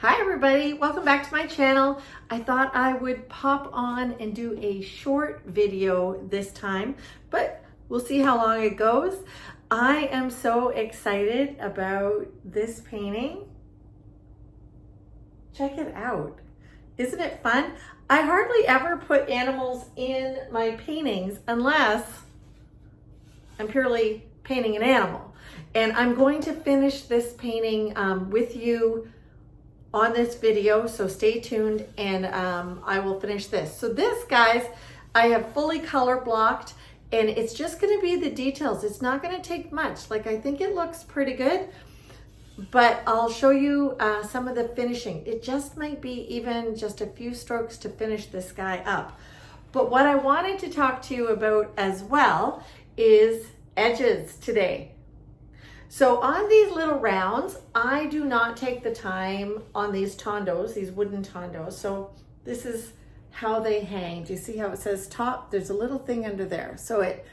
Hi everybody, welcome back to my channel. I thought I would pop on and do a short video this time, but we'll see how long it goes. I am so excited about this painting. Check it out. Isn't it fun? I hardly ever put animals in my paintings unless I'm purely painting an animal. And I'm going to finish this painting with you on this video, so stay tuned and I will finish this. So this, guys, I have fully color blocked and it's just gonna be the details. It's not gonna take much. Like, I think it looks pretty good, but I'll show you some of the finishing. It just might be even just a few strokes to finish this guy up. But what I wanted to talk to you about as well is edges today. So on these little rounds, I do not take the time on these Tondos, these wooden Tondos. So this is how they hang. Do you see how it says top? There's a little thing under there. So it,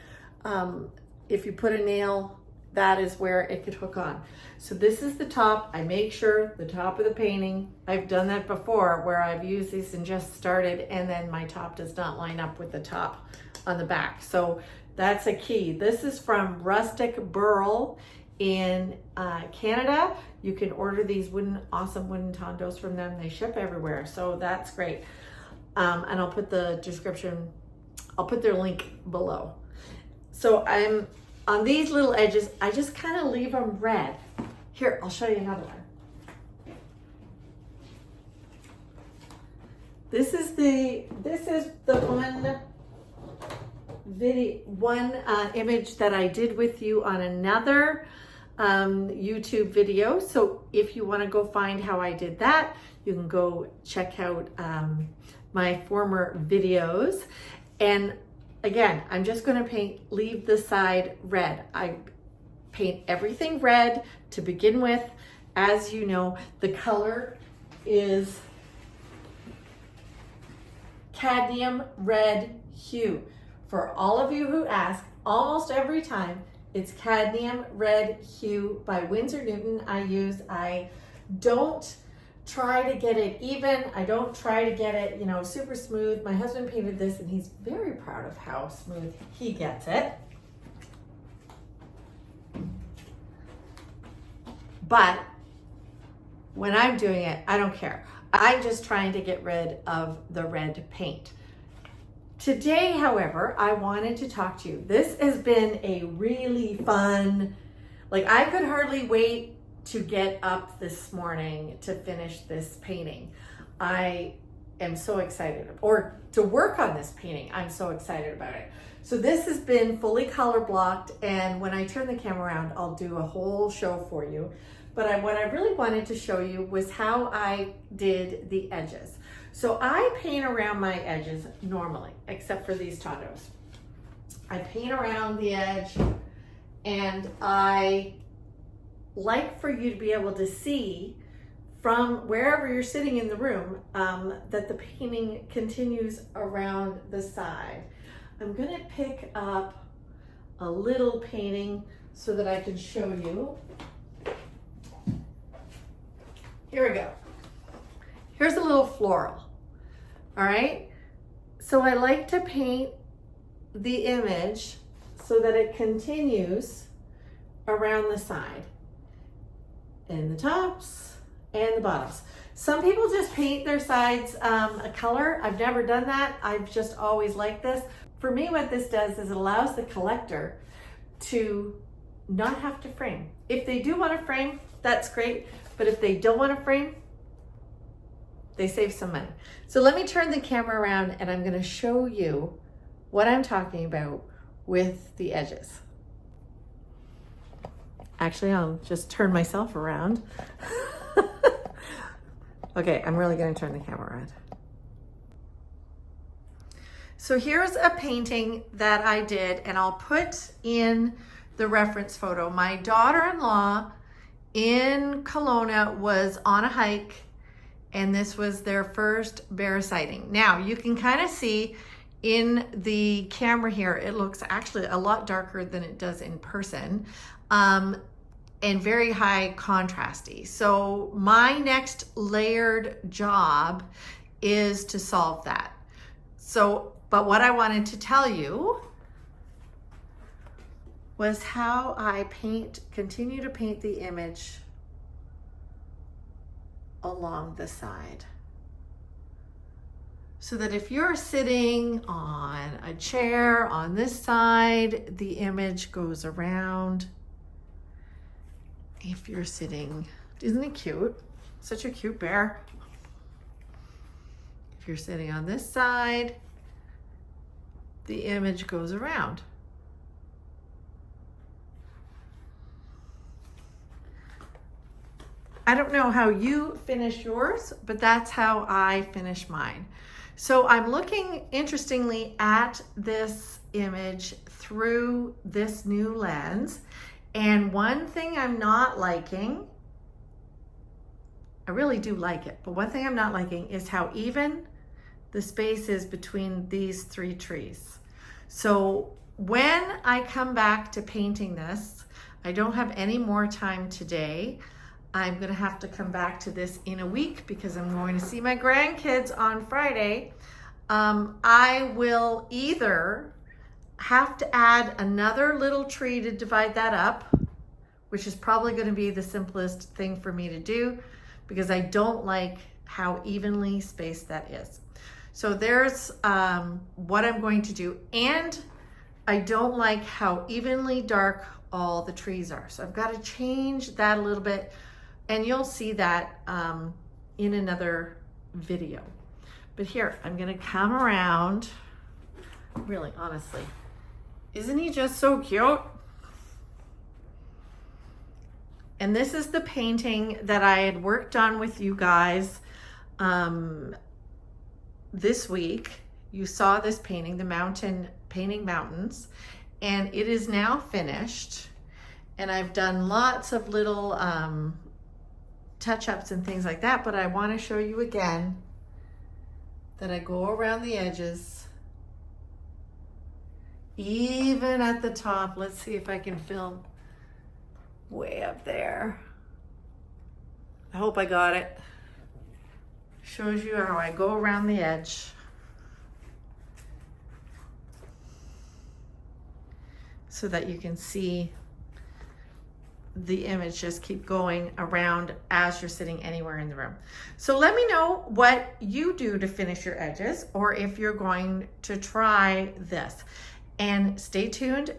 if you put a nail, that is where it could hook on. So this is the top. I make sure the top of the painting, I've done that before where I've used these and just started and then my top does not line up with the top on the back. So that's a key. This is from Rustic Burl in Canada. You can order these awesome wooden Tondos from them. They ship everywhere, so that's great. And I'll put the description, I'll put their link below. So I'm on these little edges, I just kind of leave them red. Here, I'll show you another one. This is the one image that I did with you on another YouTube video. So if you want to go find how I did that, you can go check out my former videos. And again, I'm just going to leave the side red. I paint everything red to begin with. As you know, the color is cadmium red hue. For all of you who ask, almost every time, it's cadmium red hue by Winsor Newton I don't try to get it even. I don't try to get it, super smooth. My husband painted this and he's very proud of how smooth he gets it. But when I'm doing it, I don't care. I'm just trying to get rid of the red paint. Today, however, I wanted to talk to you. This has been a really fun, I could hardly wait to get up this morning to finish this painting. I am so excited, or to work on this painting. I'm so excited about it. So this has been fully color blocked, and when I turn the camera around, I'll do a whole show for you. But what I really wanted to show you was how I did the edges. So I paint around my edges normally, except for these Tondos. I paint around the edge, and I like for you to be able to see from wherever you're sitting in the room that the painting continues around the side. I'm gonna pick up a little painting so that I can show you. Here we go. Here's a little floral. All right, so I like to paint the image so that it continues around the side and the tops and the bottoms. Some people just paint their sides a color. I've never done that. I've just always liked this. For me, what this does is it allows the collector to not have to frame. If they do want to frame, that's great. But if they don't want to frame, they save some money. So let me turn the camera around and I'm gonna show you what I'm talking about with the edges. Actually, I'll just turn myself around. Okay, I'm really gonna turn the camera around. So here's a painting that I did, and I'll put in the reference photo. My daughter-in-law in Kelowna was on a hike, and this was their first bear sighting. Now you can kind of see in the camera here, it looks actually a lot darker than it does in person. and very high contrasty. So my next layered job is to solve that. So, but what I wanted to tell you was how I continue to paint the image along the side. So that if you're sitting on a chair on this side, the image goes around. If you're sitting, isn't it cute? Such a cute bear. If you're sitting on this side, the image goes around. I don't know how you finish yours, but that's how I finish mine. So I'm looking, interestingly, at this image through this new lens. And one thing I'm not liking, I really do like it, but one thing I'm not liking is how even the space is between these three trees. So when I come back to painting this, I don't have any more time today. I'm gonna have to come back to this in a week because I'm going to see my grandkids on Friday. I will either have to add another little tree to divide that up, which is probably gonna be the simplest thing for me to do because I don't like how evenly spaced that is. So there's what I'm going to do. And I don't like how evenly dark all the trees are. So I've got to change that a little bit. And you'll see that in another video. But here, I'm gonna come around. Really, honestly, isn't he just so cute? And this is the painting that I had worked on with you guys this week. You saw this painting, painting mountains, and it is now finished. And I've done lots of little touch-ups and things like that, but I want to show you again that I go around the edges, even at the top. Let's see if I can film way up there. I hope I got it. Shows you how I go around the edge. So that you can see the image just keep going around as you're sitting anywhere in the room. So let me know what you do to finish your edges, or if you're going to try this. And stay tuned.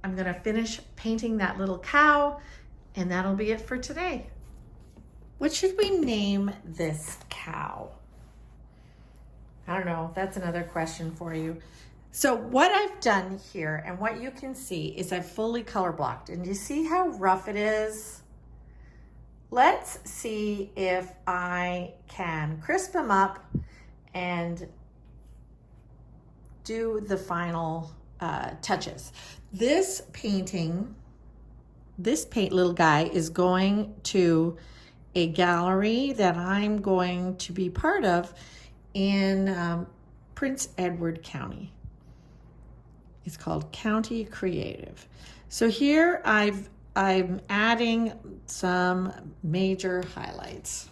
I'm gonna finish painting that little cow, and that'll be it for today. What should we name this cow? I don't know, that's another question for you. So what I've done here, and what you can see, is I've fully color blocked. And you see how rough it is? Let's see if I can crisp them up and do the final touches. This little guy is going to a gallery that I'm going to be part of in Prince Edward County. It's called County Creative. So here I'm adding some major highlights.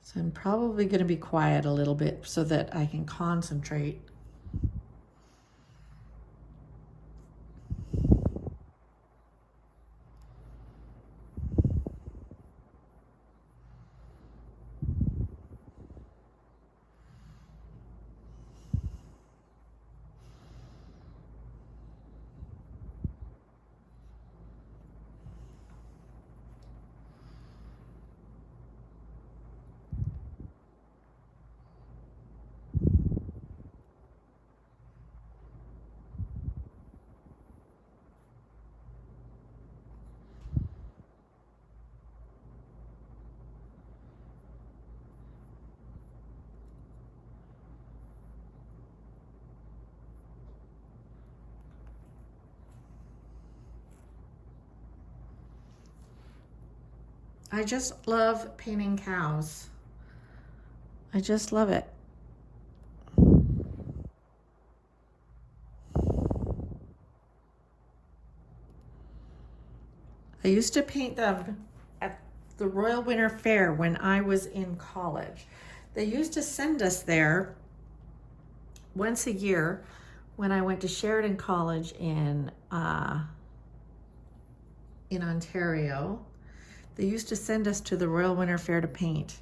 So I'm probably going to be quiet a little bit so that I can concentrate. I just love painting cows. I just love it. I used to paint them at the Royal Winter Fair when I was in college. They used to send us there once a year when I went to Sheridan College in Ontario. They used to send us to the Royal Winter Fair to paint,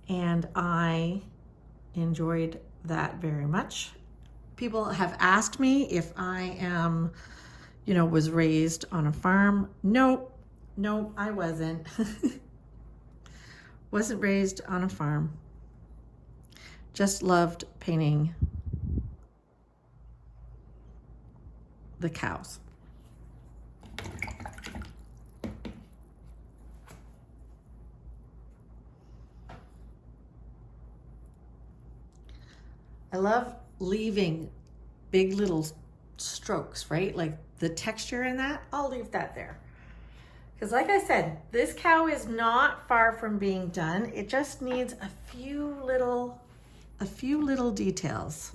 and I enjoyed that very much. People have asked me if I am, was raised on a farm. Nope, I wasn't. Wasn't raised on a farm. Just loved painting the cows. I love leaving big little strokes, right? Like the texture in that, I'll leave that there. Because like I said, this cow is not far from being done. It just needs a few little details.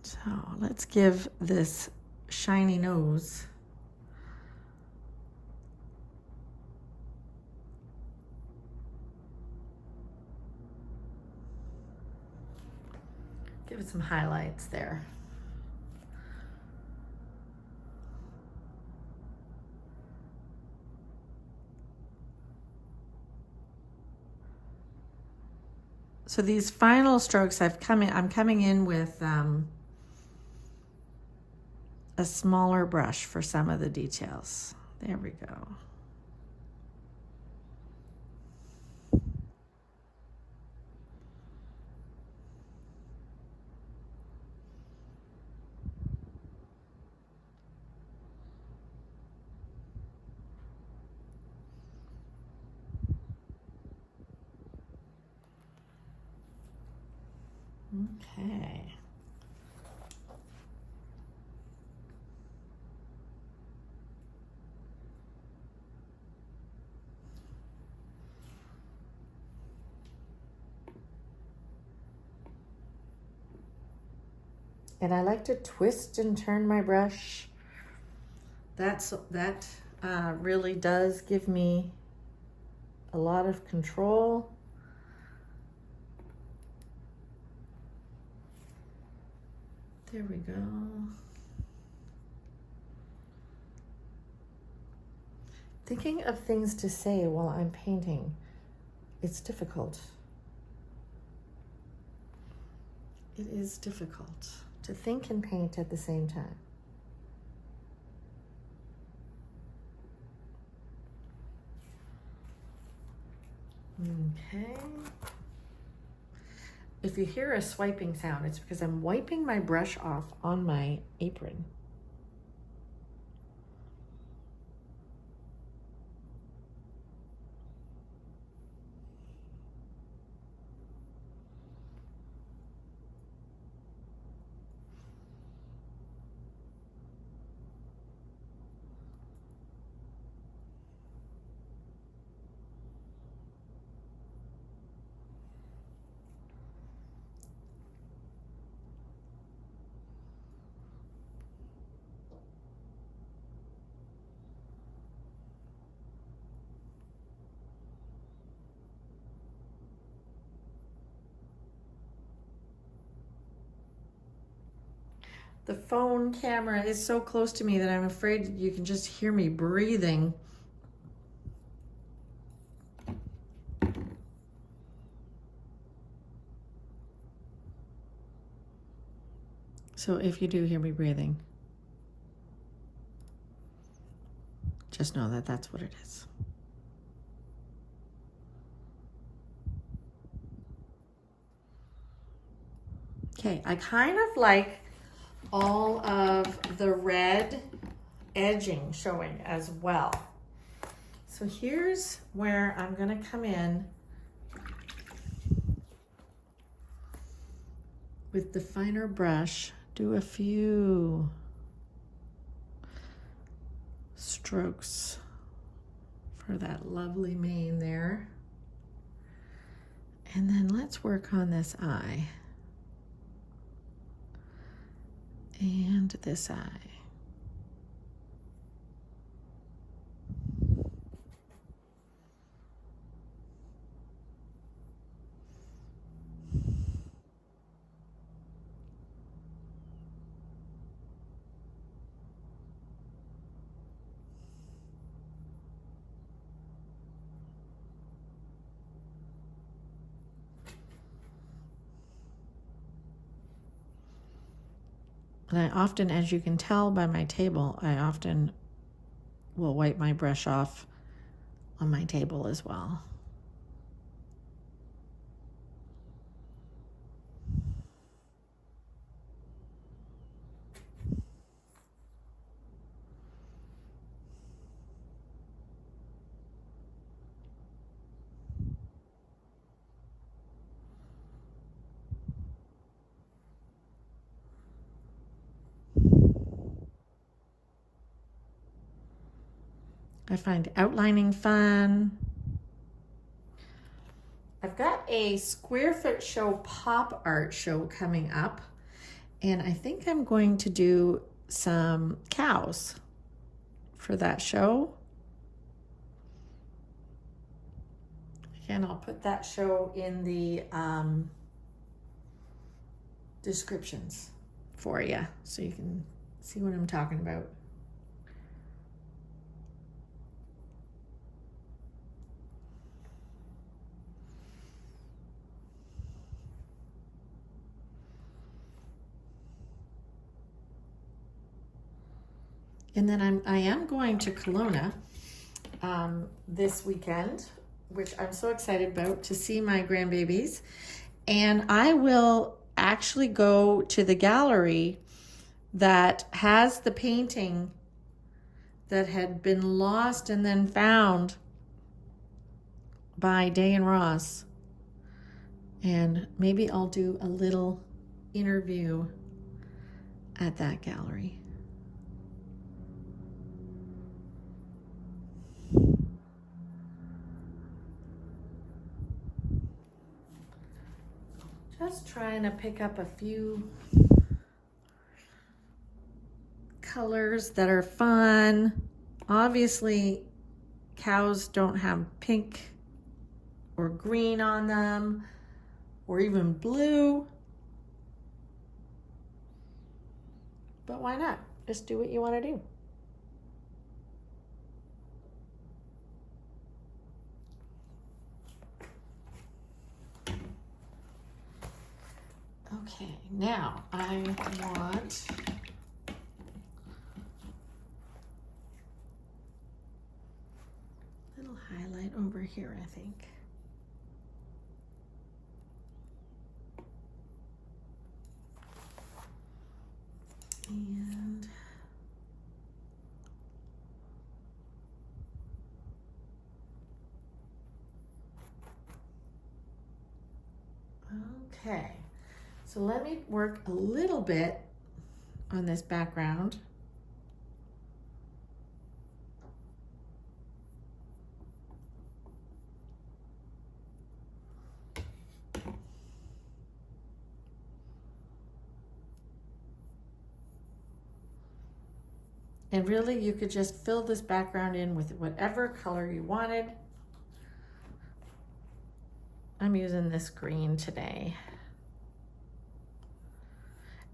So let's give this shiny nose give it some highlights there. So these final strokes I'm coming in with a smaller brush for some of the details. There we go. Okay. And I like to twist and turn my brush. That really does give me a lot of control. There we go. Thinking of things to say while I'm painting, it's difficult. It is difficult to think and paint at the same time. Okay. If you hear a swiping sound, it's because I'm wiping my brush off on my apron. The phone camera is so close to me that I'm afraid you can just hear me breathing. So if you do hear me breathing, just know that that's what it is. Okay, I kind of like all of the red edging showing as well. So here's where I'm gonna come in with the finer brush, do a few strokes for that lovely mane there. And then let's work on this eye. And this eye. And I often, as you can tell by my table, I often will wipe my brush off on my table as well. I find outlining fun. I've got a square foot show pop art show coming up, and I think I'm going to do some cows for that show. Again, I'll put that show in the descriptions for you so you can see what I'm talking about. And then I am going to Kelowna this weekend, which I'm so excited about, to see my grandbabies. And I will actually go to the gallery that has the painting that had been lost and then found by Day and Ross. And maybe I'll do a little interview at that gallery. Just trying to pick up a few colors that are fun. Obviously, cows don't have pink or green on them, or even blue. But why not? Just do what you want to do. Okay, now I want a little highlight over here, I think. And okay. So let me work a little bit on this background. And really, you could just fill this background in with whatever color you wanted. I'm using this green today.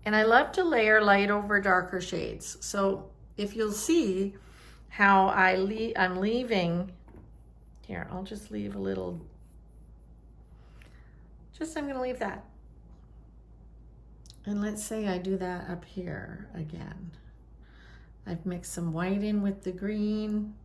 And I love to layer light over darker shades. So if you'll see how I'm leaving, here, I'll just leave a little, I'm gonna leave that. And let's say I do that up here again. I've mixed some white in with the green.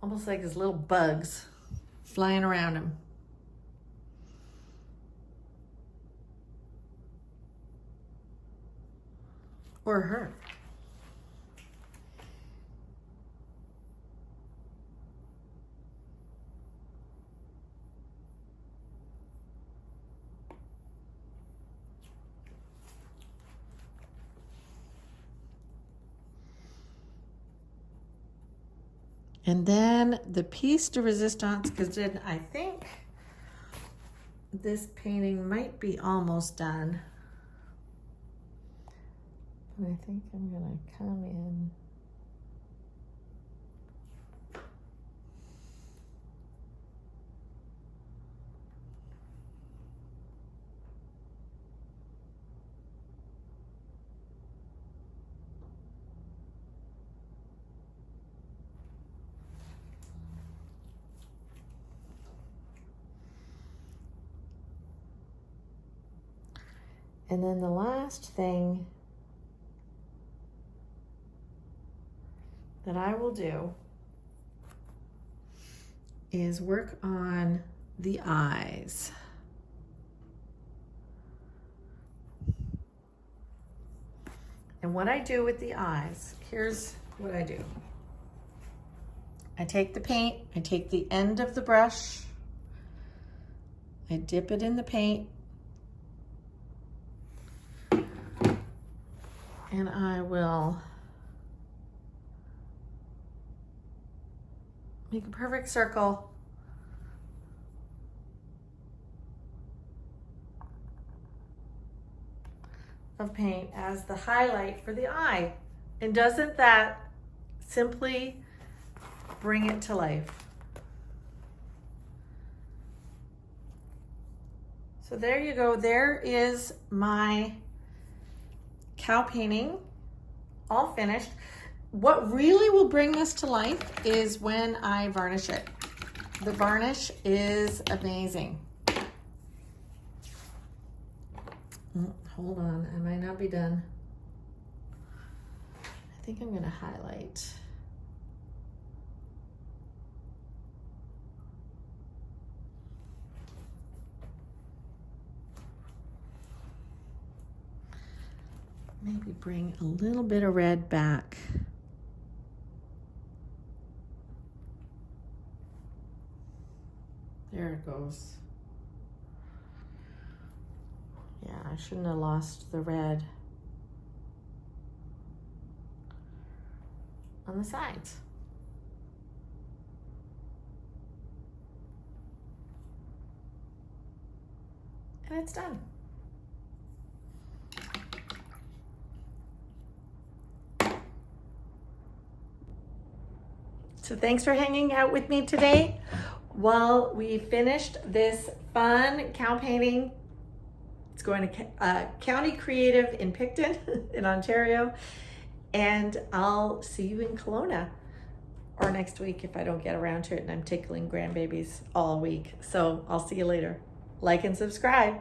Almost like his little bugs flying around him. Or her. And then the piece de resistance, because then I think this painting might be almost done. But I think I'm gonna come in. And then the last thing that I will do is work on the eyes. And what I do with the eyes, here's what I do. I take the paint, I take the end of the brush, I dip it in the paint, and I will make a perfect circle of paint as the highlight for the eye. And doesn't that simply bring it to life? So there you go. There is my cow painting all finished. What really will bring this to life is when I varnish it. The varnish is amazing. Hold on, I might not be done. I think I'm gonna highlight. Maybe bring a little bit of red back. There it goes. Yeah, I shouldn't have lost the red on the sides. And it's done. So thanks for hanging out with me today while we finished this fun cow painting. It's going to County Creative in Picton in Ontario. And I'll see you in Kelowna or next week if I don't get around to it and I'm tickling grandbabies all week. So I'll see you later. Like and subscribe.